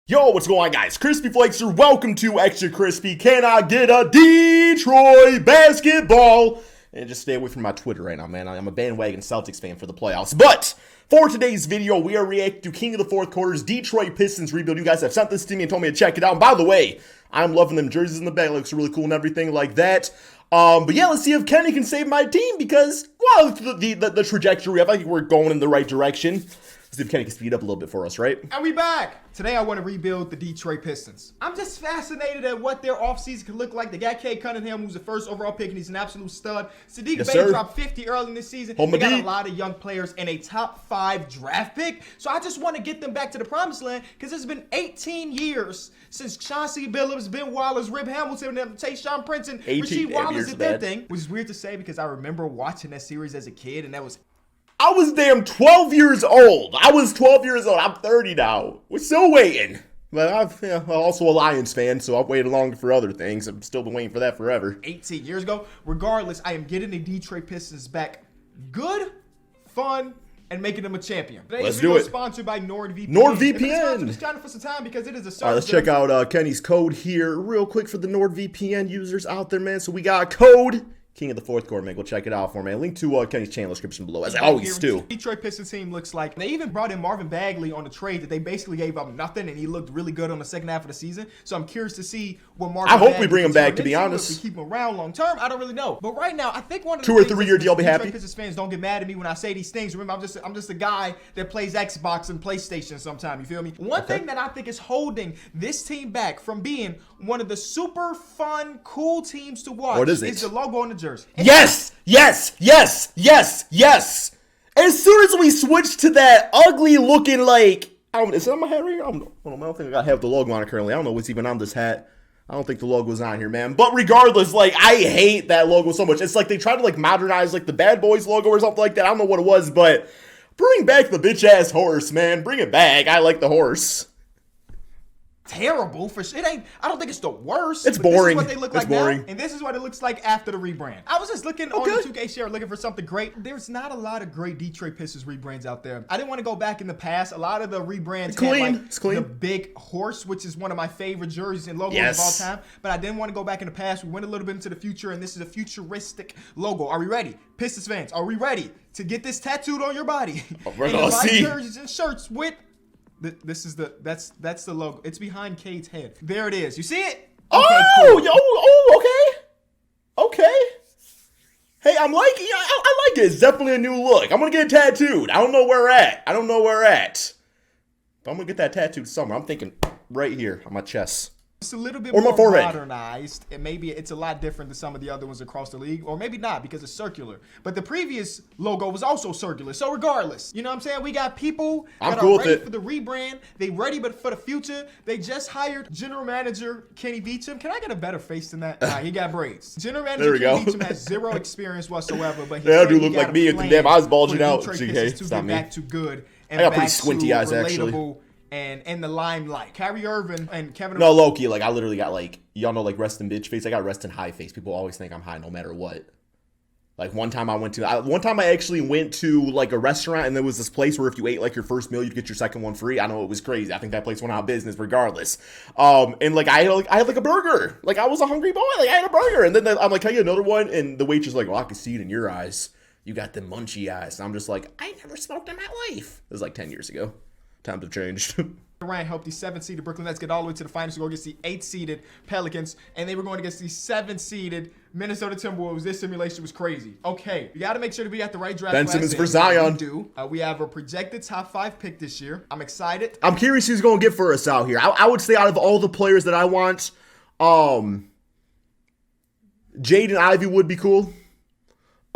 Yo, what's going on, guys? Crispy Flakes here. Welcome to Extra Crispy. Can I get a Detroit basketball? And just stay away from my Twitter right now, man. I'm a bandwagon Celtics fan for the playoffs. But for today's video, we are reacting to King of the Fourth Quarter's Detroit Pistons rebuild. You guys have sent this to me and told me to check it out. And by the way, I'm loving them jerseys in the back. It looks really cool and everything like that. But yeah, let's see if Kenny can save my team because, well, the trajectory, I think we're going in the right direction. Let's see if Kenny can speed up a little bit for us, right? And we back. Today I want to rebuild the Detroit Pistons. I'm just fascinated at what their offseason could look like. They got Cade Cunningham, who's the first overall pick, and he's an absolute stud. Sadiq Bey dropped 50 early in this season. They got a lot of young players and a top 5 draft pick. So I just want to get them back to the promised land because it's been 18 years since Chauncey Billups, Ben Wallace, Rip Hamilton, and Tayshaun Prince, and Rasheed Wallace did their thing. Which is weird to say because I remember watching that series as a kid, and that was... I was damn 12 years old. I'm 30 now. We're still waiting. But I'm also a Lions fan, so I've waited long for other things. I've still been waiting for that forever. 18 years ago. Regardless, I am getting the Detroit Pistons back good, fun, and making them a champion. Let's do it. Sponsored by NordVPN. NordVPN. It's kind of for some time because it is a service. All right, let's check out Kenny's code here real quick for the NordVPN users out there, man. So we got a code. King of the Fourth Quarter, man. Go check it out for me. Link to Kenny's channel description below, as I always do. Detroit Pistons team looks like they even brought in Marvin Bagley on the trade that they basically gave up nothing, and he looked really good on the second half of the season. So I'm curious to see what Marvin. I hope we bring him back. To be honest, if we keep him around long term, I don't really know. But right now, I think one of the 2 or 3 year deal, I'll be happy. Pistons fans don't get mad at me when I say these things. Remember, I'm just a guy that plays Xbox and PlayStation sometimes. You feel me? One thing that I think is holding this team back from being one of the super fun, cool teams to watch is the logo on the jersey. Yes. As soon as we switch to that ugly looking, like, is it on my hat right here? I don't think I have the logo on it currently. I don't know what's even on this hat. I don't think the logo's on here, man. But regardless, like, I hate that logo so much. It's like they tried to, like, modernize, like, the Bad Boys logo or something like that. I don't know what it was, but bring back the bitch-ass horse, man. Bring it back. I like the horse. Terrible for shit. I don't think it's the worst. It's boring. This is what they look like now, and this is what it looks like after the rebrand. I was just looking on the 2K share looking for something great. There's not a lot of great Detroit Pistons rebrands out there. I didn't want to go back in the past. A lot of the rebrands had like the big horse, which is one of my favorite jerseys and logos of all time. But I didn't want to go back in the past. We went a little bit into the future, and this is a futuristic logo. Are we ready? Pistons fans, are we ready to get this tattooed on your body? We're gonna see. Jerseys and shirts with. This is that's the logo. It's behind Cade's head. There it is. You see it? Okay, cool. Okay. Hey, I'm liking it. I like it. It's definitely a new look. I'm gonna get it tattooed. I don't know where at. But I'm gonna get that tattooed somewhere. I'm thinking right here on my chest. It's a little bit more modernized, and maybe it's a lot different than some of the other ones across the league, or maybe not because it's circular. But the previous logo was also circular. So regardless, you know what I'm saying? We got people that are ready for the rebrand. They ready, but for the future, they just hired General Manager Kenny Beecham. Can I get a better face than that? He got braids. General Manager Kenny Beecham has 0 experience whatsoever, but he do look like me with the damn eyes bulging out. It's not me. Back to good and I got pretty squinty eyes actually. And in the limelight, Kyrie Irving and Kevin. No, low-key, like I literally got like, y'all know, like resting bitch face. I got resting high face. People always think I'm high no matter what. Like one time I actually went to like a restaurant, and there was this place where if you ate like your first meal, you'd get your second one free. I know, it was crazy. I think that place went out of business regardless. And like I had like a burger. Like I was a hungry boy. Like I had a burger, and then I'm like, can I get another one? And the waitress like, well, I can see it in your eyes. You got them munchy eyes. And I'm just like, I never smoked in my life. It was like 10 years ago. Times have changed. Durant helped the 7th-seeded Brooklyn Nets get all the way to the finals to go against the 8th-seeded Pelicans, and they were going against the 7th-seeded Minnesota Timberwolves. This simulation was crazy. Okay, we got to make sure that we got the right draft. Ben Simmons for Zion. We have a projected top 5 pick this year. I'm excited. I'm curious who's going to get for us out here. I would say out of all the players that I want, Jaden Ivey would be cool.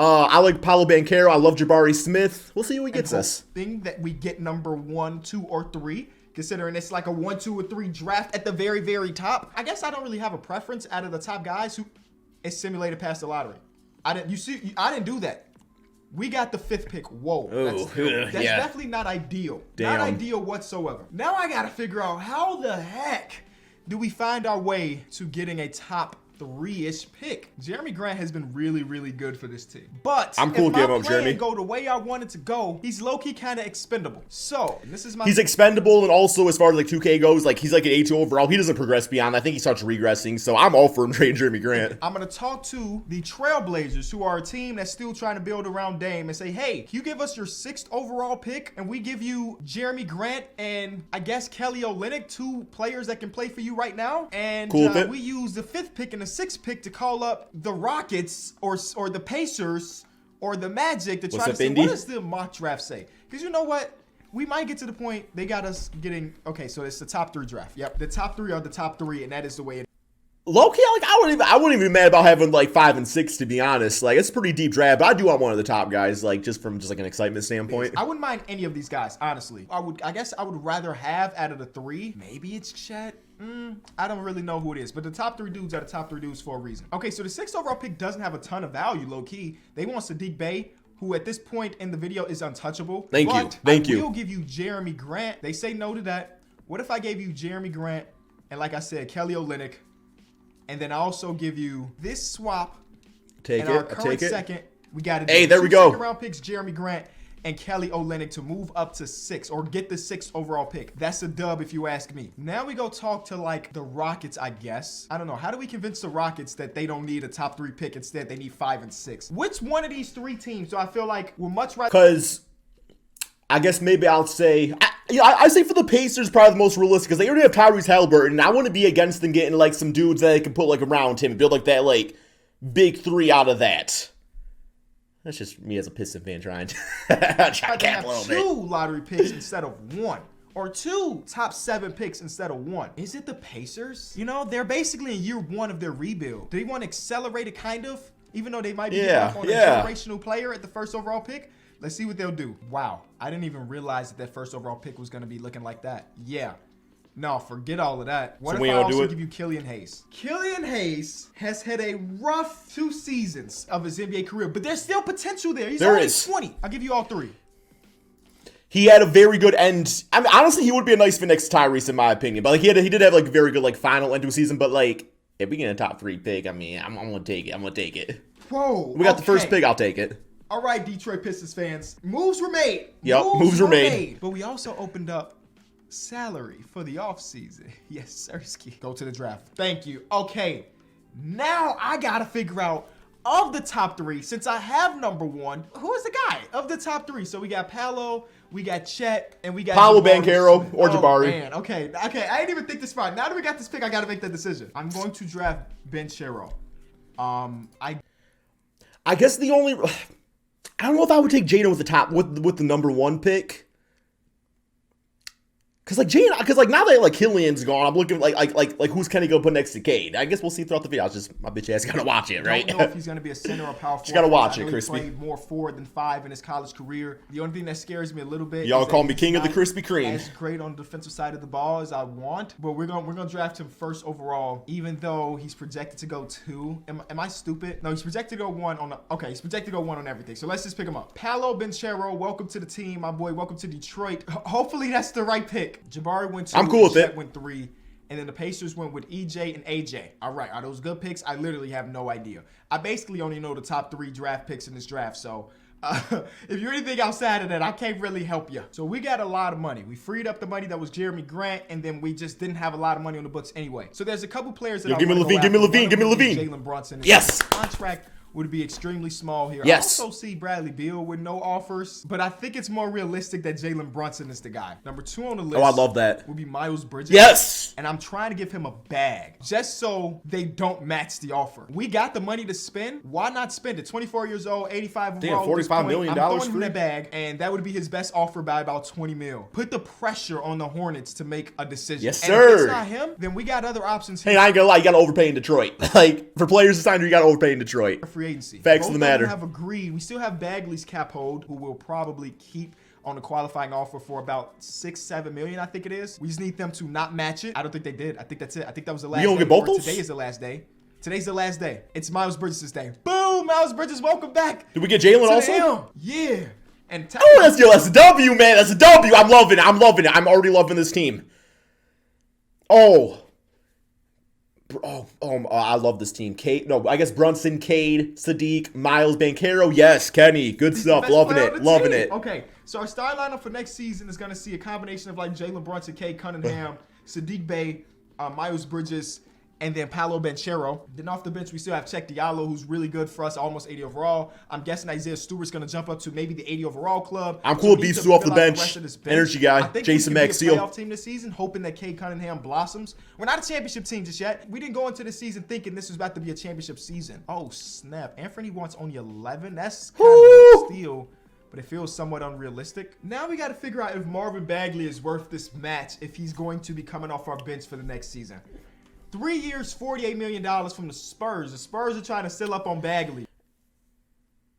I like Paolo Banchero. I love Jabari Smith. We'll see who gets us. Thing that we get number 1, 2, or 3, considering it's like a 1, 2, or 3 draft at the very, very top. I guess I don't really have a preference out of the top guys who is simulated past the lottery. I didn't do that. We got the 5th pick. Whoa. That's definitely not ideal. Damn. Not ideal whatsoever. Now I got to figure out how the heck do we find our way to getting a top 3-ish pick. Jeremy Grant has been really, really good for this team. But I'm cool if my giving him Jeremy. go the way I want it to go, he's low-key kind of expendable. So, this is my... He's expendable, and also as far as like 2K goes, like he's like an 82 overall. He doesn't progress beyond. I think he starts regressing, so I'm all for him trading Jeremy Grant. I'm going to talk to the Trailblazers, who are a team that's still trying to build around Dame, and say, hey, can you give us your 6th overall pick, and we give you Jeremy Grant and I guess Kelly Olynyk, 2 players that can play for you right now, and we use the 5th pick and the 6th pick to call up the Rockets or the Pacers or the Magic to try to see what does the mock draft say? Because you know what? We might get to the point they got us getting, okay, so it's the top 3 draft. Yep, the top 3 are the top 3, and that is the way it is. Low-key, like I wouldn't even be mad about having like 5 and 6, to be honest. Like it's a pretty deep draft, but I do want one of the top guys, like just from like an excitement standpoint. I wouldn't mind any of these guys, honestly. I guess I would rather have out of the 3. Maybe it's Chet. I don't really know who it is, but the top 3 dudes are the top 3 dudes for a reason. Okay, so the 6th overall pick doesn't have a ton of value, low-key. They want Saddiq Bey, who at this point in the video is untouchable. Thank you. I will give you Jeremy Grant. They say no to that. What if I gave you Jeremy Grant and, like I said, Kelly Olynyk? And then I also give you this swap. Our current second, we got to there we go. 2nd round picks, Jeremy Grant and Kelly Olynyk to move up to 6 or get the 6th overall pick. That's a dub if you ask me. Now we go talk to like the Rockets, I guess. I don't know. How do we convince the Rockets that they don't need a top 3 pick? Instead, they need 5 and 6. Which one of these 3 teams do I feel like we're much rather? Because I guess maybe I'll say, I say for the Pacers probably the most realistic because they already have Tyrese Halliburton. And I wouldn't be against them getting like some dudes that they can put like around him and build like that like big 3 out of that. That's just me as a Piston fan trying to cap a little bit. 2 lottery picks instead of 1. Or 2 top 7 picks instead of 1. Is it the Pacers? You know, they're basically in year 1 of their rebuild. Do they want to accelerate it kind of? Even though they might be giving up on a generational player at the 1st overall pick? Let's see what they'll do. Wow, I didn't even realize that 1st overall pick was going to be looking like that. Yeah. No, forget all of that. What if I also give you Killian Hayes? Killian Hayes has had a rough 2 seasons of his NBA career, but there's still potential there. He's only 20. I'll give you all 3. He had a very good end. I mean, honestly, he would be a nice fit next to Tyrese, in my opinion. But like, he did have like a very good like final end to a season. But like, if we get a top 3 pick, I mean, I'm gonna take it. I'm gonna take it. Whoa. We got the 1st pick. I'll take it. All right, Detroit Pistons fans. Moves were made. Yep, moves were made. But we also opened up salary for the offseason. Yes, Sirski. Go to the draft. Thank you. Okay, now I gotta figure out of the top 3, since I have number 1, who is the guy of the top 3? So we got Paolo, we got Chet, and we got Paolo Banchero or Jabari. Man. Okay. I didn't even think this far. Now that we got this pick, I gotta make that decision. I'm going to draft Banchero. I guess the only, I don't know if I would take Jaden with the top with the number 1 pick. Because now that like Killian's gone, I'm looking like who's Kenny gonna put next to Cade? I guess we'll see throughout the video. My bitch ass gotta watch it, right? I don't know if he's gonna be a center or power forward. You gotta watch it, Crispy. He played more forward than 5 in his college career. The only thing that scares me a little bit. Y'all call me king of the Krispy Kreme. As great on the defensive side of the ball as I want, but we're gonna draft him 1st overall, even though he's projected to go 2. Am I stupid? No, he's projected to go 1 on. He's projected to go 1 on everything. So let's just pick him up. Paolo Banchero, welcome to the team, my boy. Welcome to Detroit. Hopefully that's the right pick. Jabari went 2. I'm cool with it. Went 3, and then the Pacers went with EJ and AJ. All right, are those good picks? I literally have no idea. I basically only know the top 3 draft picks in this draft, so if you're anything outside of that, I can't really help you. So we got a lot of money. We freed up the money that was Jeremy Grant, and then we just didn't have a lot of money on the books anyway. So there's a couple players that give me Levine. Jalen Brunson. Yes. Contract would be extremely small here. Yes. I also see Bradley Beal with no offers, but I think it's more realistic that Jalen Brunson is the guy. Number 2 on the list. Oh, I love that. Would be Miles Bridges. Yes. And I'm trying to give him a bag just so they don't match the offer. We got the money to spend. Why not spend it? 24 years old, 85 overall. Damn, $45 million. I'm throwing him that bag, and that would be his best offer by about 20 mil. Put the pressure on the Hornets to make a decision. Yes, sir. And if it's not him, then we got other options here. Hey, I ain't gonna lie, you gotta overpay in Detroit. Like, for players to sign, you gotta overpay in Detroit. Free agency. Facts of the matter. Have agreed. We still have Bagley's cap hold, who will probably keep on the qualifying offer for about $6-7 million, I think it is. We just need them to not match it. I don't think they did. I think that's it. I think that was the last day. You don't get both those? Today is the last day. Today's the last day. It's Miles Bridges' day. Boom! Miles Bridges, welcome back. Did we get Jalen also? Yeah. And that's a W, man. That's a W. I'm loving it. I'm already loving this team. Oh. I love this team. I guess Brunson, Cade, Sadiq, Miles, Banchero. Yes, Kenny. Good stuff. Loving it. Okay, so our star lineup for next season is going to see a combination of like Jalen Brunson, Cade Cunningham, Sadiq Bey, Miles Bridges, and then Paolo Banchero. Then off the bench, we still have Check Diallo, who's really good for us, almost 80 overall. I'm guessing Isaiah Stewart's going to jump up to maybe the 80 overall club. I'm cool with Beef Stew off the bench. Energy guy, Jason Maxiel. Playoff team this season, hoping that Cade Cunningham blossoms. We're not a championship team just yet. We didn't go into the season thinking this was about to be a championship season. Oh, snap. Anthony wants only 11. That's kind of a steal, but it feels somewhat unrealistic. Now we got to figure out if Marvin Bagley is worth this match if he's going to be coming off our bench for the next season. 3 years, $48 million from the Spurs. The Spurs are trying to still up on Bagley.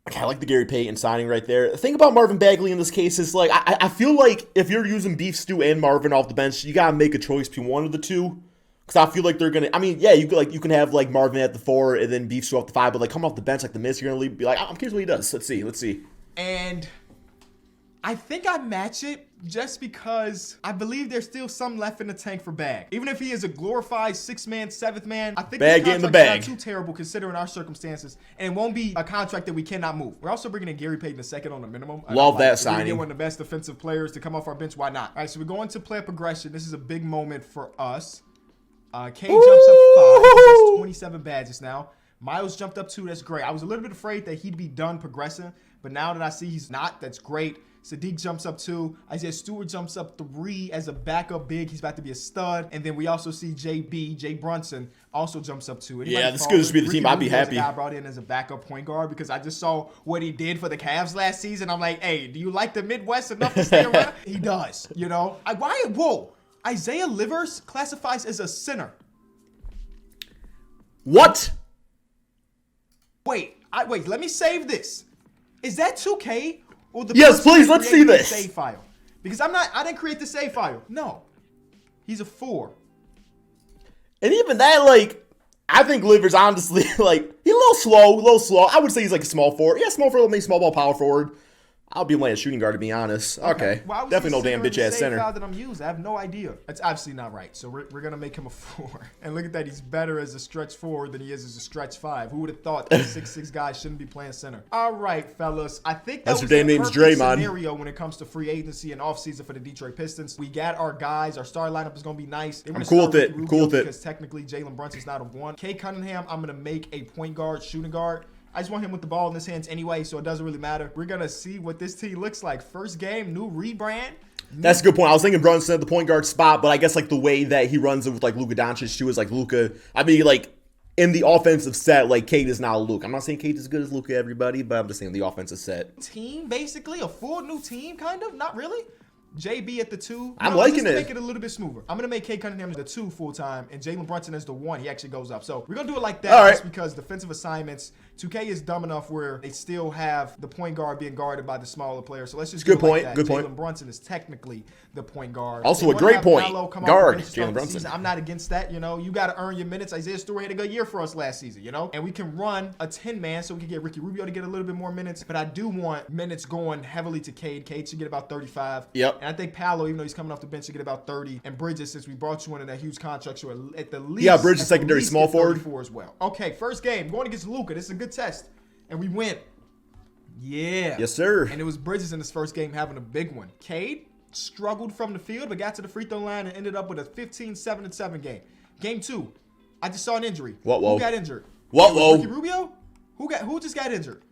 Okay, I like the Gary Payton signing right there. The thing about Marvin Bagley in this case is, like, I feel like if you're using Beef Stew and Marvin off the bench, you got to make a choice between one of the two. Because I feel like they're going to, I mean, yeah, you can have, like, Marvin at the 4 and then Beef Stew off the 5, but, like, coming off the bench like the Miz, you're going to be like, I'm curious what he does. Let's see. And I think I match it just because I believe there's still some left in the tank for Bag. Even if he is a glorified 6-man, 7th man, I think Bag this in the contract is bag. not too terrible considering our circumstances, and it won't be a contract that we cannot move. We're also bringing in Gary Payton II on the minimum. Love that signing. Get one of the best defensive players to come off our bench. Why not? All right, so we're going to player progression. This is a big moment for us. Cade jumps up 5. He has 27 badges now. Miles jumped up 2. That's great. I was a little bit afraid that he'd be done progressing, but now that I see he's not, that's great. Sadiq jumps up 2. Isaiah Stewart jumps up 3 as a backup big. He's about to be a stud. And then we also see Jay Brunson also jumps up 2. Yeah, this could just be the team. I'd be happy. I brought in as a backup point guard because I just saw what he did for the Cavs last season. I'm like, hey, do you like the Midwest enough to stay around? He does, you know. Whoa. Isaiah Livers classifies as a center. What? Wait, let me save this. Is that 2K? Yes, please, let's see this. Save file. Because I didn't create the save file. No. He's a 4. And even that, like, I think Livers, honestly, like, he's a little slow. I would say he's like a small forward. Yeah, small forward, maybe small ball power forward. I'll be playing shooting guard, to be honest. Okay. Well, definitely no damn bitch-ass center. That I'm using. I have no idea. That's obviously not right. So we're going to make him a 4. And look at that. He's better as a stretch 4 than he is as a stretch 5. Who would have thought that 6'6" guy shouldn't be playing center? All right, fellas. I think that was your damn name's Dre, man. Scenario when it comes to free agency and offseason for the Detroit Pistons. We got our guys. Our star lineup is going to be nice. I'm cool with it. Because technically Jalen Brunson's not a 1. Cade Cunningham, I'm going to make a point guard, shooting guard. I just want him with the ball in his hands anyway, so it doesn't really matter. We're going to see what this team looks like. First game, new rebrand. That's a good point. I was thinking Brunson at the point guard spot, but I guess like the way that he runs it with like Luka Doncic too is like Luka. I mean, like in the offensive set, like Cade is now Luka. I'm not saying Cade is as good as Luka, everybody, but I'm just saying the offensive set. Team, basically, a full new team, kind of. Not really. JB at the 2. I'm liking it. To make it a little bit smoother. I'm going to make Cade Cunningham the 2 full time and Jalen Brunson as the 1. He actually goes up. So we're going to do it like that. All right. Just because defensive assignments, 2K is dumb enough where they still have the point guard being guarded by the smaller player. So let's just do it like that. Good point. Jalen Brunson is technically the point guard. Also a great point. Guard Jalen Brunson. I'm not against that. You know, you got to earn your minutes. Isaiah Stewart had a good year for us last season, you know, and we can run a 10-man so we can get Ricky Rubio to get a little bit more minutes. But I do want minutes going heavily to Cade. Cade should get about 35. Yep. And I think Paolo, even though he's coming off the bench, to get about 30. And Bridges, since we brought you into that huge contract, so at the least. Yeah, Bridges secondary small forward. As well. Okay, first game. Going against Luka. This is a good test. And we win. Yeah. Yes, sir. And it was Bridges in his first game having a big one. Cade struggled from the field, but got to the free throw line and ended up with a 15-7-7 game. Game 2. I just saw an injury. Whoa. Who got injured? Whoa. Ricky Rubio? Who just got injured?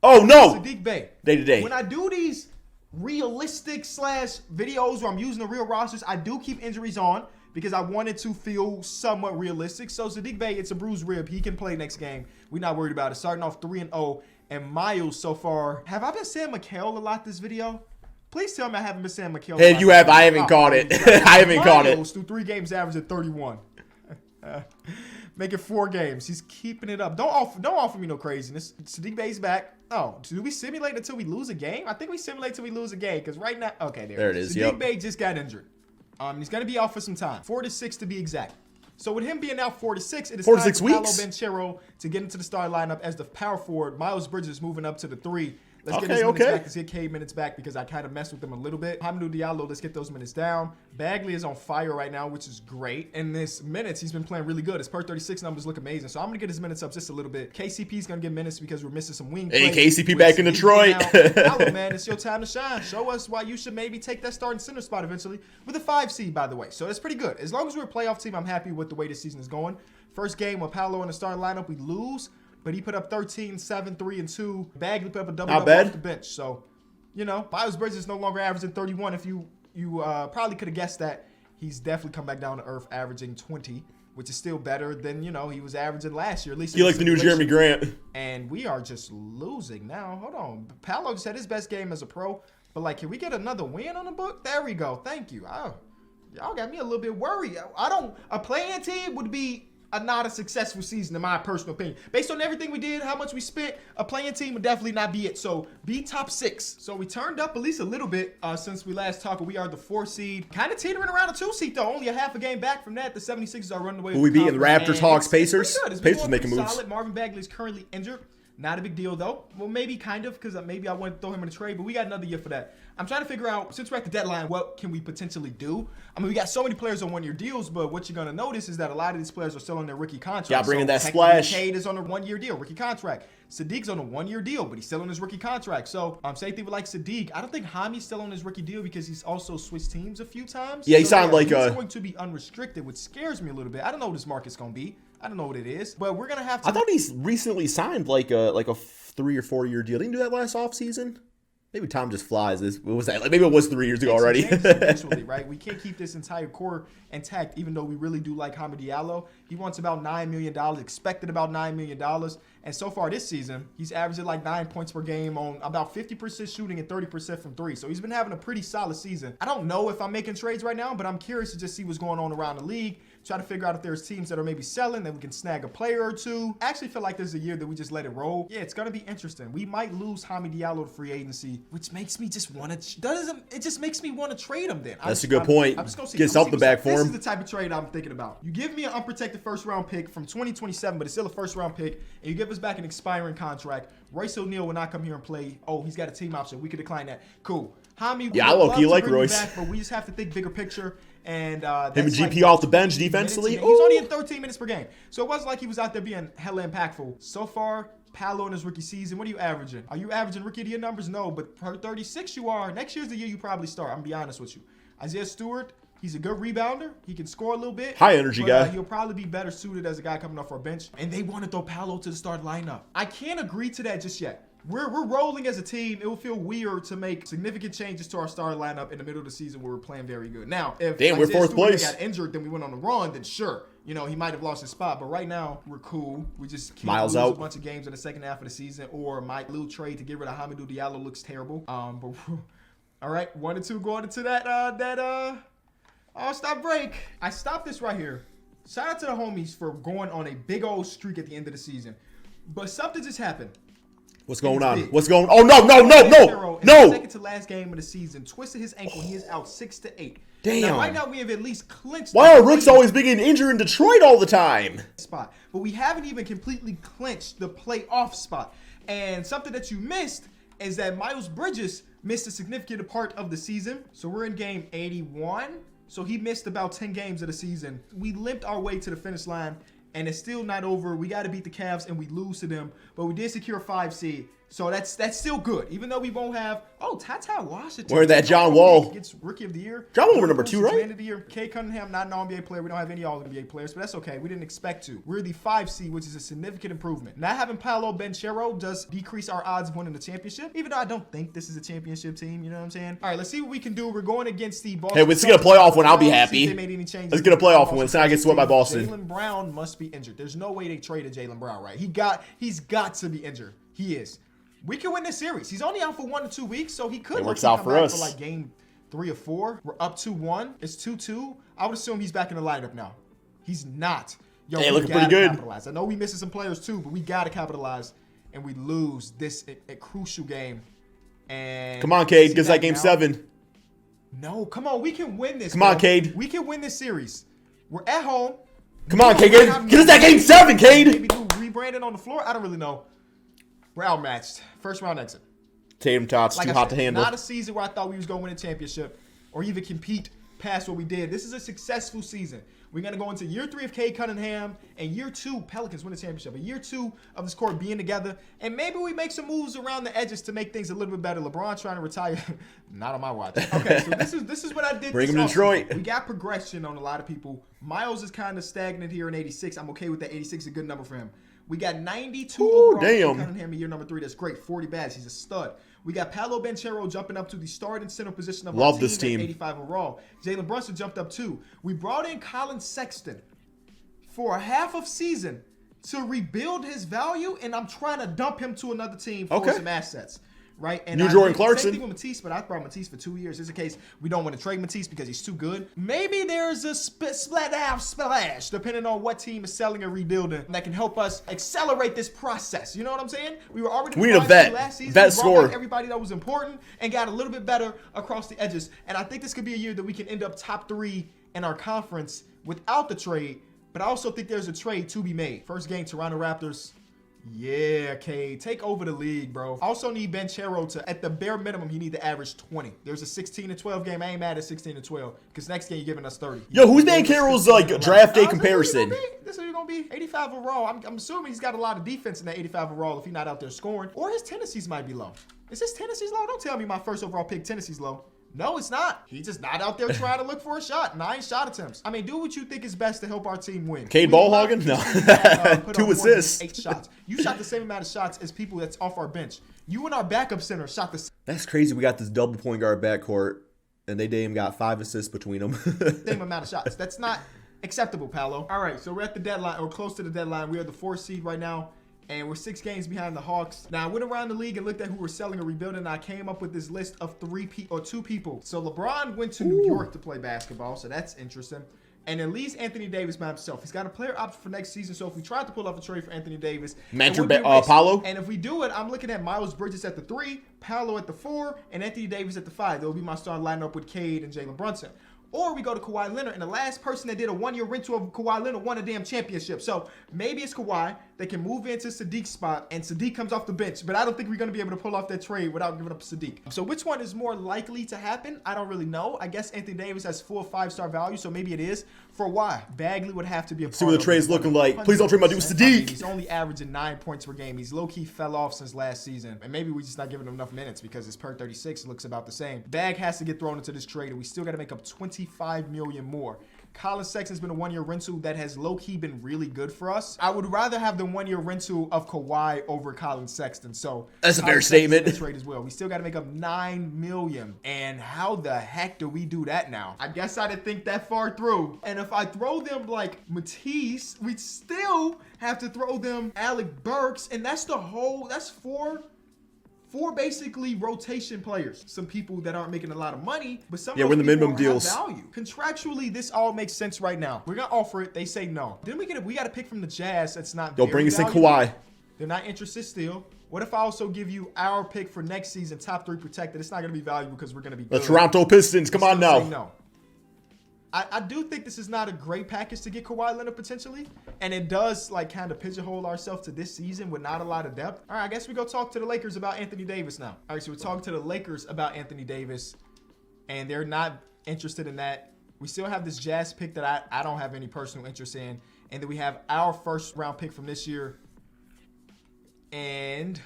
Oh, no. Sadiq Bey. Day-to-day. When I do these realistic / videos where I'm using the real rosters, I do keep injuries on because I wanted to feel somewhat realistic. So Sadiq Bey, it's a bruised rib. He can play next game. We're not worried about it. Starting off 3-0. And Miles so far. Have I been saying Mikal a lot this video? Please tell me I haven't been saying Mikal. Hey, you have. I haven't caught it. I haven't caught it. Miles through 3 games average at 31. Make it 4 games. He's keeping it up. Don't offer me no craziness. Sadiq Bey's back. Oh, do we simulate until we lose a game? I think we simulate until we lose a game because right now, okay, there it is. Sadiq Bey just got injured. He's going to be out for some time, 4 to 6 to be exact. So with him being out 4 to 6, it is 46 time for weeks. Paolo Banchero to get into the starting lineup as the power forward. Miles Bridges moving up to the 3. Let's get his minutes back. Let's get Cade minutes back because I kind of messed with them a little bit. Hamidou Diallo, let's get those minutes down. Bagley is on fire right now, which is great. And this minutes, he's been playing really good. His per 36 numbers look amazing. So I'm going to get his minutes up just a little bit. KCP's going to get minutes because we're missing some wing play. Hey, KCP back in Detroit. Hello, man. It's your time to shine. Show us why you should maybe take that starting center spot eventually with a 5 seed, by the way. So that's pretty good. As long as we're a playoff team, I'm happy with the way this season is going. First game with Paolo in the starting lineup, we lose. But he put up 13, 7, 3, and 2. Bagley put up a double-double off the bench. So, you know, Miles Bridges is no longer averaging 31. If you probably could have guessed that, he's definitely come back down to earth averaging 20, which is still better than, you know, he was averaging last year. At least he like the new Jeremy Grant. And we are just losing now. Hold on. Paolo just had his best game as a pro. But, like, can we get another win on the book? There we go. Thank you. Oh, y'all got me a little bit worried. A play-in team would be not a successful season in my personal opinion. Based on everything we did, how much we spent, a playing team would definitely not be it. So be top 6. So we turned up at least a little bit since we last talked. We are the 4 seed. Kind of teetering around a 2 seed though. Only a half a game back from that. The 76ers are running away. Who we beat in the Raptors, Hawks, Pacers? Pacers making moves. Solid. Marvin Bagley is currently injured. Not a big deal though. Well, maybe kind of because maybe I want to throw him in a trade, but we got another year for that. I'm trying to figure out, since we're at the deadline, what can we potentially do? I mean, we got so many players on 1-year deals, but what you're going to notice is that a lot of these players are still on their rookie contract. Yeah, bringing that splash. Cade is on a 1-year deal, rookie contract. Sadiq's on a 1-year deal, but he's still on his rookie contract. So, same thing with like Sadiq. I don't think Hami's still on his rookie deal because he's also switched teams a few times. Yeah, he signed like he's going to be unrestricted, which scares me a little bit. I don't know what this market's going to be. I don't know what it is, but we're going to have to. I thought he's recently signed like a 3 or 4 year deal. Didn't he do that last offseason? Maybe time just flies. What was that? Like maybe it was 3 years ago already. Eventually, right? We can't keep this entire core intact, even though we really do like Hamidou Diallo. He wants about $9 million, expected about $9 million. And so far this season, he's averaging like 9 points per game on about 50% shooting and 30% from 3. So he's been having a pretty solid season. I don't know if I'm making trades right now, but I'm curious to just see what's going on around the league. Try to figure out if there's teams that are maybe selling that we can snag a player or two. I actually feel like this is a year that we just let it roll. Yeah, it's going to be interesting. We might lose Hamidou Diallo to free agency, which makes me just want to, it just makes me want to trade him then. That's a good point. I'm just going to see. Get something back for him. This is the type of trade I'm thinking about. You give me an unprotected first round pick from 2027, but it's still a first round pick, and you give us back an expiring contract. Royce O'Neal will not come here and play. Oh, he's got a team option. We could decline that. Cool. Hami, yeah, I low-key like Royce. Back, but we just have to think bigger picture. And him and GP off the bench defensively. He's only in 13 minutes per game. So it wasn't like he was out there being hella impactful. So far, Paolo in his rookie season, what are you averaging? Are you averaging rookie of the year numbers? No, but per 36 you are. Next year's the year you probably start. I'm going to be honest with you. Isaiah Stewart, he's a good rebounder. He can score a little bit. High energy guy. He'll probably be better suited as a guy coming off our bench. And they want to throw Paolo to the start lineup. I can't agree to that just yet. We're rolling as a team. It will feel weird to make significant changes to our starting lineup in the middle of the season where we're playing very good. Now, if we're fourth place. Got injured, then we went on a run, then sure. You know, he might have lost his spot. But right now, we're cool. We just can't lose a bunch of games in the second half of the season, or my little trade to get rid of Hamidou Diallo looks terrible. But all right, 1 and 2 going into that All-Star break. I stopped this right here. Shout out to the homies for going on a big old streak at the end of the season. But something just happened. What's going on? What's going on? Oh, no. Second to last game of the season, twisted his ankle. He is out 6 to 8. Damn. Now, right now, we have at least clinched. Why are Rooks always being injured in Detroit all the time? But we haven't even completely clinched the playoff spot. And something that you missed is that Miles Bridges missed a significant part of the season. So we're in game 81. So he missed about 10 games of the season. We limped our way to the finish line. And it's still not over. We got to beat the Cavs, and we lose to them. But we did secure a 5 seed. So that's still good. Even though we won't have, Tata Washington. Where that John Wall gets rookie of the year. John Wall, number 2, right? Man of the year. Kay Cunningham, not an All-NBA player. We don't have any All-NBA players, but that's okay. We didn't expect to. We're the 5 seed, which is a significant improvement. Not having Paolo Banchero does decrease our odds of winning the championship, even though I don't think this is a championship team. You know what I'm saying? All right, let's see what we can do. We're going against the Boston. Hey, let's get a playoff win. I'll be happy. They made any changes. Let's get a playoff win. Let's not get swept by Boston. Jaylen Brown must be injured. There's no way they traded Jaylen Brown, right? He's got to be injured. He is. We can win this series. He's only out for 1 to 2 weeks, so he could. It works out for us. For like game 3 or 4. We're up 2-1. It's 2-2. I would assume he's back in the lineup now. He's not. Hey, looking pretty good. Capitalize. I know we missing some players too, but we gotta capitalize, and we lose this a crucial game. And come on, Cade, get that game 7. No, come on, we can win this. Come on, Cade. We can win this series. We're at home. Come on, Cade, get us that game 7, Cade. Maybe do rebranding on the floor. I don't really know. We're outmatched. First round exit. Tatum Tots, too hot to handle. Not a season where I thought we was going to win a championship or even compete past what we did. This is a successful season. We're going to go into year 3 of Cade Cunningham and year 2, Pelicans win a championship. A year 2 of this core being together. And maybe we make some moves around the edges to make things a little bit better. LeBron trying to retire. Not on my watch. Okay, so this is what I did. Bring him to Detroit. We got progression on a lot of people. Miles is kind of stagnant here in 86. I'm okay with that. 86 is a good number for him. We got 92 overall. Cade Cunningham in year number 3. That's great. 40 bags. He's a stud. We got Paolo Banchero jumping up to the starting center position of our team at 85 overall. Jalen Brunson jumped up too. We brought in Colin Sexton for a half of season to rebuild his value, and I'm trying to dump him to another team for some assets. Right? And New Jordan Clarkson. Same thing with Matisse, but I brought Matisse for 2 years. It's a case we don't want to trade Matisse because he's too good. Maybe there's a splash, depending on what team is selling or rebuilding, that can help us accelerate this process. You know what I'm saying? We were already need a vet. Last season. Vet we score. brought back everybody that was important and got a little bit better across the edges. And I think this could be a year that we can end up top 3 in our conference without the trade. But I also think there's a trade to be made. First game, Toronto Raptors. Yeah, Cade, take over the league, bro. Also need Banchero to, at the bare minimum, he need to average 20. There's a 16-12 game. I ain't mad at 16-12 because next game you're giving us 30. Yo, who's Banchero's draft day comparison? This is who gonna be 85 overall. I'm assuming he's got a lot of defense in that 85 overall if he's not out there scoring, or his tendencies might be low. Is his tendencies low? Don't tell me my first overall pick tendencies low. No, it's not. He's just not out there trying to look for a shot. 9 shot attempts. I mean, do what you think is best to help our team win. Cade ball-hogging? No. 2 assists. 8 shots. You shot the same amount of shots as people that's off our bench. You and our backup center shot the That's crazy. We got this double point guard backcourt, and they damn got 5 assists between them. same amount of shots. That's not acceptable, Paolo. All right, so we're at the deadline, or close to the deadline. We are the 4th seed right now. And we're 6 games behind the Hawks. Now, I went around the league and looked at who were selling or rebuilding, and I came up with this list of 2 people. So LeBron went to New York to play basketball, so that's interesting. And it leaves Anthony Davis by himself. He's got a player option for next season, so if we tried to pull off a trade for Anthony Davis, Paolo. And if we do it, I'm looking at Miles Bridges at the 3, Paolo at the 4, and Anthony Davis at the 5. That will be my starting lineup with Cade and Jalen Brunson. Or we go to Kawhi Leonard, and the last person that did a 1-year rental of Kawhi Leonard won a damn championship. So maybe it's Kawhi that can move into Sadiq's spot, and Sadiq comes off the bench. But I don't think we're going to be able to pull off that trade without giving up Sadiq. So which one is more likely to happen? I don't really know. I guess Anthony Davis has full 5-star value, so maybe it is. For why? Bagley would have to be a part. See what the trade's looking like. Please don't trade my dude Sadiq. He's only averaging 9 points per game. He's low-key fell off since last season. And maybe we're just not giving him enough minutes because his per 36 looks about the same. Bag has to get thrown into this trade, and we still got to make up $25 million more. Colin Sexton's been a 1-year rental that has low-key been really good for us. I would rather have the 1-year rental of Kawhi over Colin Sexton. So that's a fair statement. Trade as well. We still got to make up $9 million. And how the heck do we do that now? I guess I didn't think that far through. And if I throw them like Matisse, we'd still have to throw them Alec Burks, and that's four basically rotation players. Some people that aren't making a lot of money, but some we're in the minimum deals. Value. Contractually, this all makes sense right now. We're gonna offer it. They say no. Then we got to pick from the Jazz. That's not. They'll bring us in Kawhi. They're not interested still. What if I also give you our pick for next season, top 3 protected? It's not gonna be valuable because we're gonna be good. The Toronto Pistons. Come on now. No. I do think this is not a great package to get Kawhi Leonard potentially, and it does like kind of pigeonhole ourselves to this season with not a lot of depth. All right, I guess we go talk to the Lakers about Anthony Davis now. All right, so we're talking to the Lakers about Anthony Davis, and they're not interested in that. We still have this Jazz pick that I don't have any personal interest in, and then we have our first-round pick from this year, and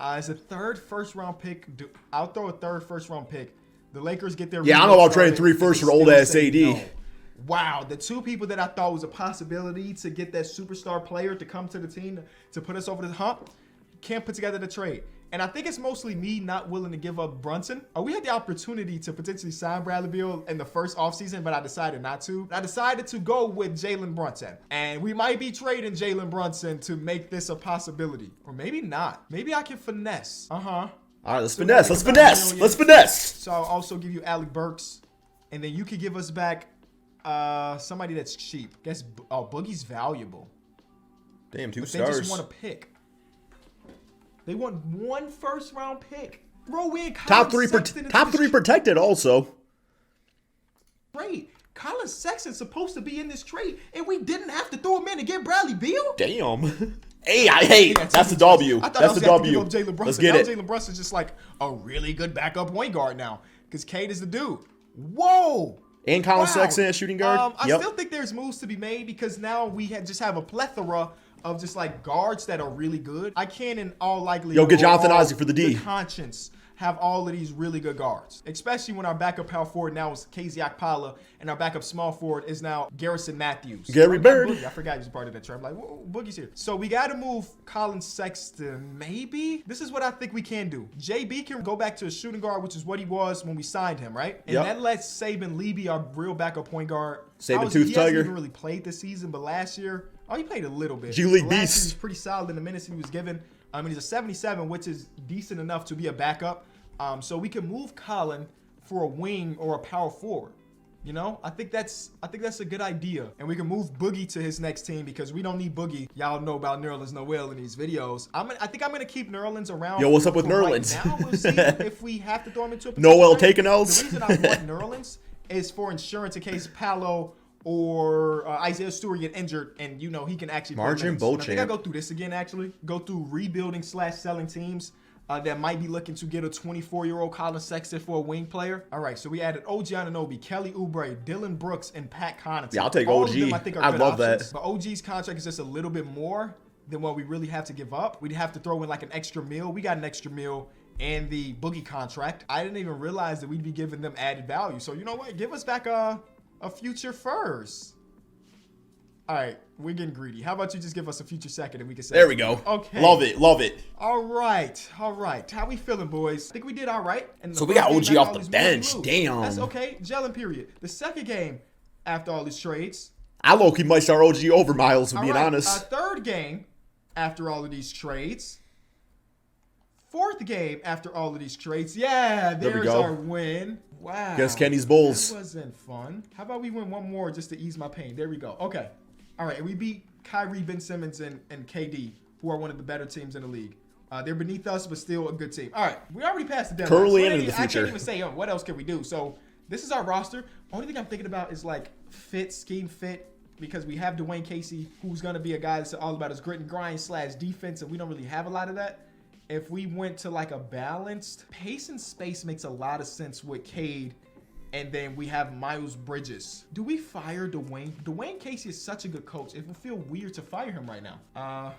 as a third first-round pick, I'll throw a third first-round pick. The Lakers get their. Yeah, I don't know about trading 3 firsts for old ass AD. No. Wow, the 2 people that I thought was a possibility to get that superstar player to come to the team to put us over the hump can't put together the trade. And I think it's mostly me not willing to give up Brunson. We had the opportunity to potentially sign Bradley Beal in the first offseason, but I decided not to. I decided to go with Jalen Brunson. And we might be trading Jalen Brunson to make this a possibility. Or maybe not. Maybe I can finesse. All right, let's finesse. Let's finesse. So I'll also give you Alec Burks. And then you could give us back somebody that's cheap. Guess Boogie's valuable. Damn, 2 but stars. They just want a pick. They want 1 first-round pick. Throw in top 3 protected also. Great. Colin Sexton's supposed to be in this trade, and we didn't have to throw him in to get Bradley Beal? Damn. Hey, that's the W. That's the W. Let's get it. Jalen Brunson's just like a really good backup point guard now because Cade is the dude. Whoa. And Colin Sexton at shooting guard. I still think there's moves to be made because now we just have a plethora of just like guards that are really good. I can't in all likelihood. Get Jonathan Isaac for the D. Conscience have all of these really good guards, especially when our backup power forward now is KZ Okpala and our backup small forward is now Garrison Matthews. Gary Bird. I forgot he was part of that trade. I'm like, whoa, Boogie's here. So we got to move Colin Sexton, maybe? This is what I think we can do. JB can go back to a shooting guard, which is what he was when we signed him, right? And that lets Saban Lee be our real backup point guard. Saban Tooth Tiger. He hasn't even really played this season, but last year, he played a little bit. G-League Beast. Beast. He was pretty solid in the minutes he was given. I mean, he's a 77, which is decent enough to be a backup. So we can move Colin for a wing or a power forward. You know, I think that's a good idea. And we can move Boogie to his next team because we don't need Boogie. Y'all know about Nerlens Noel in these videos. I think I'm gonna keep Nerlens around. Yo, what's up with Nerlens? Right now we'll see if we have to throw him into a Noel taking L's. The reason I want Nerlens is for insurance in case Paolo or Isaiah Stewart get injured, and you know he can actually Margin Beauchamp. I think I go through this again. Actually, go through rebuilding / selling teams. That might be looking to get a 24-year-old Colin Sexton for a wing player. All right, so we added OG Anunoby, Kelly Oubre, Dylan Brooks, and Pat Connaughton. Yeah, I'll take All OG. of them, I think, are I good love options, that. But OG's contract is just a little bit more than what we really have to give up. We'd have to throw in like an extra meal. We got an extra meal and the Boogie contract. I didn't even realize that we'd be giving them added value. So you know what? Give us back a future first. All right, we're getting greedy. How about you just give us a future second and we can say. There we go. Okay. Love it. All right. How we feeling, boys? I think we did all right. So we got OG off the bench. Damn. That's okay. Gelling period. The second game after all these trades. I low-key might start OG over Miles, to be honest. Third game after all of these trades. Fourth game after all of these trades. Yeah, there's our win. Wow. Against Kenny's Bulls. That wasn't fun. How about we win one more just to ease my pain? There we go. Okay. All right, and we beat Kyrie, Ben Simmons, and KD, who are one of the better teams in the league. They're beneath us, but still a good team. All right, we already passed the deadline. Currently into the future. I can't even say, what else can we do? So this is our roster. Only thing I'm thinking about is like scheme fit, because we have Dwayne Casey, who's going to be a guy that's all about his grit and grind / defense, and we don't really have a lot of that. If we went to like a balanced pace and space makes a lot of sense with Cade. And then we have Miles Bridges. Do we fire Dwayne? Dwayne Casey is such a good coach. It would feel weird to fire him right now.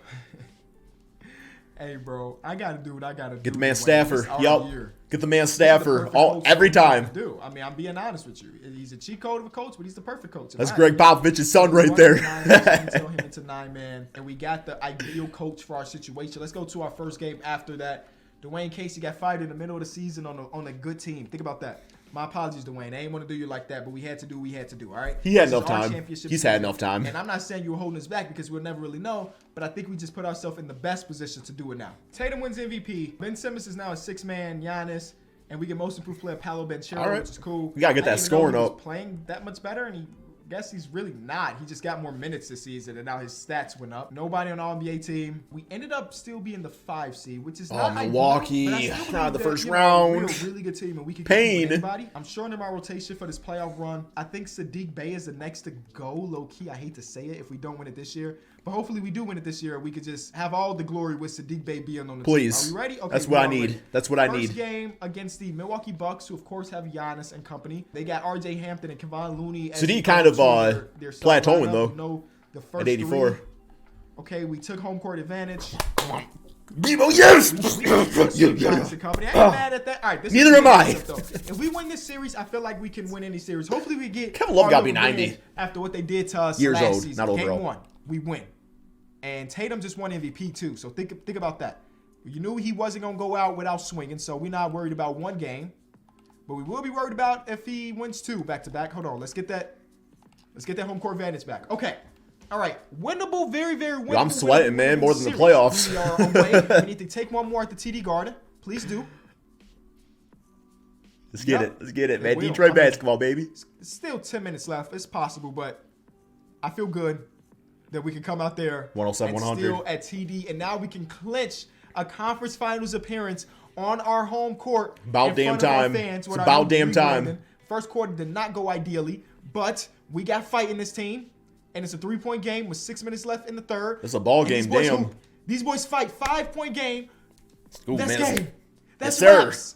Hey, bro, I got to do what I got to do. Get the man Stafford. Yup. Get the man Stafford every time. I mean, I'm being honest with you. He's a cheat code of a coach, but he's the perfect coach. That's Greg Popovich's son right there. Tell him into 9-man. And we got the ideal coach for our situation. Let's go to our first game after that. Dwayne Casey got fired in the middle of the season on a good team. Think about that. My apologies, Dwayne. I ain't want to do you like that, but we had to do what we had to do, all right? He had enough time. He's had enough time. And I'm not saying you were holding us back because we'll never really know, but I think we just put ourselves in the best position to do it now. Tatum wins MVP. Ben Simmons is now a 6-man. Giannis. And we get most improved player Paolo Banchero, which is cool. We got to get that scoring up. He was playing that much better, and he guess he's really not. He just got more minutes this season, and now his stats went up. Nobody on All-NBA team. We ended up still being the 5 seed, which is not Milwaukee. Not the first round. We're a really good team, and we can compete with anybody. I'm showing him our rotation for this playoff run. I think Saddiq Bey is the next to go, low-key. I hate to say it if we don't win it this year. But hopefully we do win it this year. We could just have all the glory with Saddiq Bey being on the team. Are we ready? Okay, that's what I need. That's what I need. First game against the Milwaukee Bucks, who of course have Giannis and company. They got R.J. Hampton and Kevon Looney. Saddiq kind of plateauing though. The first at 84. 3. Okay, we took home court advantage. Debo, yes! Giannis and company. I ain't mad at that. All right, neither am I. If we win this series, I feel like we can win any series. Hopefully we get Kevin Love got to be 90 after what they did to us years last old, season. not overall. Game 1, we win. And Tatum just won MVP too. So think about that. You knew he wasn't going to go out without swinging, so we're not worried about one game. But we will be worried about if he wins 2 back-to-back. Hold on. Let's get that home court advantage back. Okay. All right. Winnable, very, very winnable. I'm sweating, man, more than the playoffs. We are away. We need to take one more at the TD Garden. Please do. Let's get it. Let's get it, man. Detroit basketball, baby. It's still 10 minutes left. It's possible, but I feel good that we can come out there 107, 100. Still at TD, and now we can clinch a conference finals appearance on our home court. About damn time. It's about damn time. First quarter did not go ideally, but we got fight in this team, and it's a 3-point game with 6 minutes left in the third. It's a ball game, damn. These boys fight 5-point game. Ooh, That's man. game. That's Yes, sir. raps.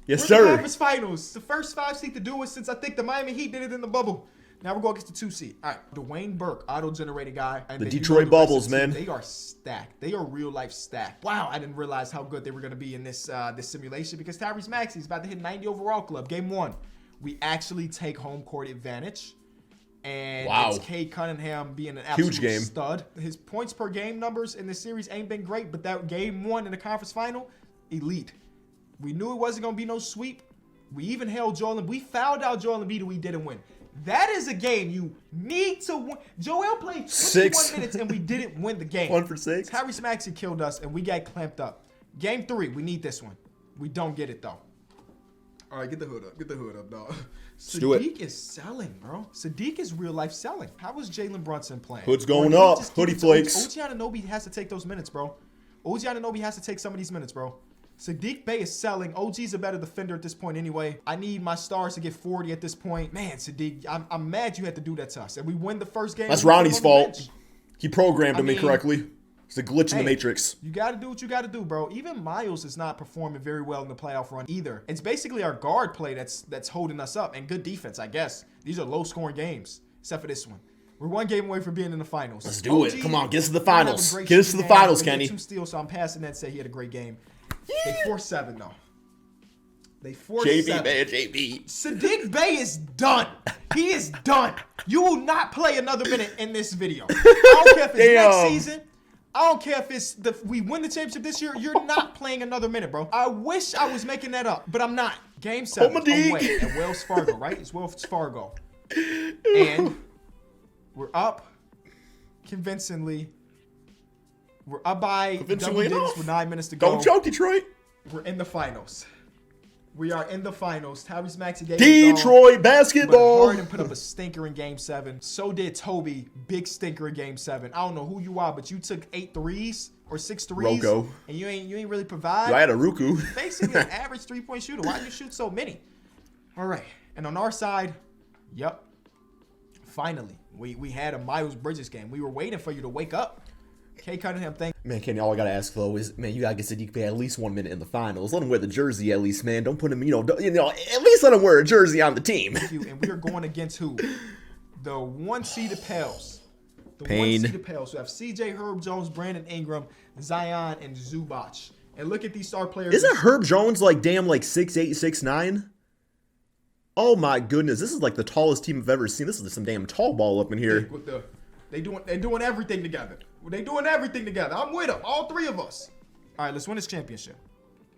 Yes, We're sir. in the conference finals. The first 5 seed to do it since I think the Miami Heat did it in the bubble. Now we're going against the 2 seed. All right, Dwayne Burke, auto-generated guy. And The then Detroit Bubbles, man. They are stacked. They are real-life stacked. Wow, I didn't realize how good they were going to be in this this simulation because Tyrese Maxey is about to hit 90 overall club. Game 1, we actually take home court advantage. And it's Cade Cunningham being an absolute huge game. Stud. His points per game numbers in this series ain't been great, but that game 1 in the conference final, elite. We knew it wasn't going to be no sweep. We even held Joel Embiid. We fouled out Joel Embiid and we didn't win. That is a game you need to win. Joel played 21 minutes and we didn't win the game. 1 for 6. Tyrese Maxey killed us and we got clamped up. Game 3, we need this one. We don't get it though. All right, get the hood up. Get the hood up, dog. Sadiq is selling, bro. Sadiq is real life selling. How is Jalen Brunson playing? Hood's going up. Hoodie flakes. OG Anunoby has to take those minutes, bro. OG Anunoby has to take some of these minutes, bro. Sadiq Bey is selling. OG's a better defender at this point anyway. I need my stars to get 40 at this point. Man, Sadiq, I'm mad you had to do that to us. And we win the first game. That's Ronnie's fault. He programmed him incorrectly. It's a glitch in the matrix. You got to do what you got to do, bro. Even Miles is not performing very well in the playoff run either. It's basically our guard play that's holding us up and good defense, I guess. These are low-scoring games, except for this one. We're 1 game away from being in the finals. Let's do it. Come on, get us to the finals. Get us to the finals, Kenny. 2 steals, so I'm passing that and say he had a great game. They 4-7 though. They 4-7. JB, man, JB. Sadiq Bey is done. He is done. You will not play another minute in this video. I don't care if it's next season. I don't care if it's we win the championship this year. You're not playing another minute, bro. I wish I was making that up, but I'm not. Game 7 away at Wells Fargo, right? It's Wells Fargo. And we're up convincingly. We're up by double digits with 9 minutes to go. Don't choke, Detroit. We're in the finals. We are in the finals. Tyrese Maxey gave Detroit basketball. Harden put up a stinker in Game 7. So did Toby. Big stinker in Game 7. I don't know who you are, but you took 8 threes or 6 threes. Roko. And you ain't really provide. I had a Ruku. Basically an average 3-point shooter. Why do you shoot so many? All right. And on our side, yep. Finally, we had a Miles Bridges game. We were waiting for you to wake up. Cade Cunningham, man, Kenny, all I gotta ask though is, man, you gotta get Sadiq Bey at least 1 minute in the finals. Let him wear the jersey at least, man. Don't put him, at least let him wear a jersey on the team. And we are going against who? The 1 seeded Pels. The Pain. 1 seeded Pels. So we have CJ, Herb Jones, Brandon Ingram, Zion, and Zubac. And look at these star players. Isn't Herb Jones like 6'8", 6'9"? Oh my goodness, this is like the tallest team I've ever seen. This is some damn tall ball up in here. They're doing everything together. They're doing everything together. I'm with them. All 3 of us. All right, let's win this championship.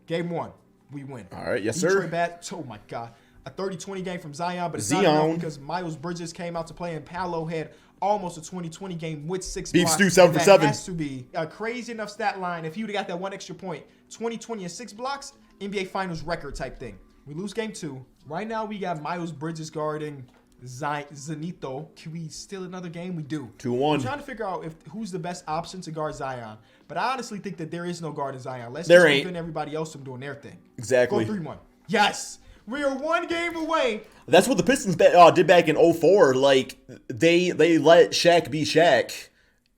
Game 1, we win. All right, yes, Detroit sir. Oh, my God. A 30-20 game from Zion, but it's not enough because Miles Bridges came out to play, and Paolo had almost a 20-20 game with 6 Beef blocks. Stew 7 for 7. That has to be a crazy enough stat line. If he would have got that 1 extra point, 20-20 and 6 blocks, NBA Finals record type thing. We lose game 2. Right now, we got Miles Bridges guarding Zenito. Can we steal another game? We do. 2-1. I'm trying to figure out who's the best option to guard Zion. But I honestly think that there is no guard in Zion. Let's just prevent everybody else from doing their thing. Exactly. Go 3-1. Yes. We are 1 game away. That's what the Pistons did back in 2004. Like, they let Shaq be Shaq.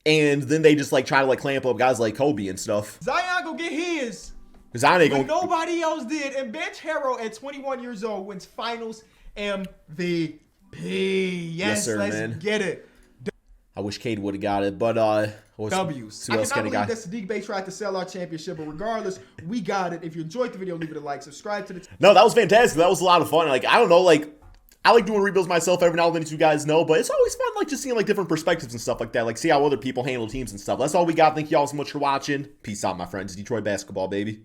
And then they just, try to, clamp up guys like Kobe and stuff. Zion go get his. Zion ain't gonna. Nobody else did. And Bench Harrell at 21 years old wins Finals MVP. Yes, sir, let's get it. I wish Cade would have got it, but W's. I cannot believe that Sadiq Bey tried to sell our championship, but regardless, we got it. If you enjoyed the video, leave it a like, subscribe to the No, that was fantastic. That was a lot of fun. I don't know, I like doing rebuilds myself every now and then, as you guys know, but it's always fun, just seeing different perspectives and stuff like that. See how other people handle teams and stuff. That's all we got. Thank you all so much for watching. Peace out, my friends. Detroit basketball, baby.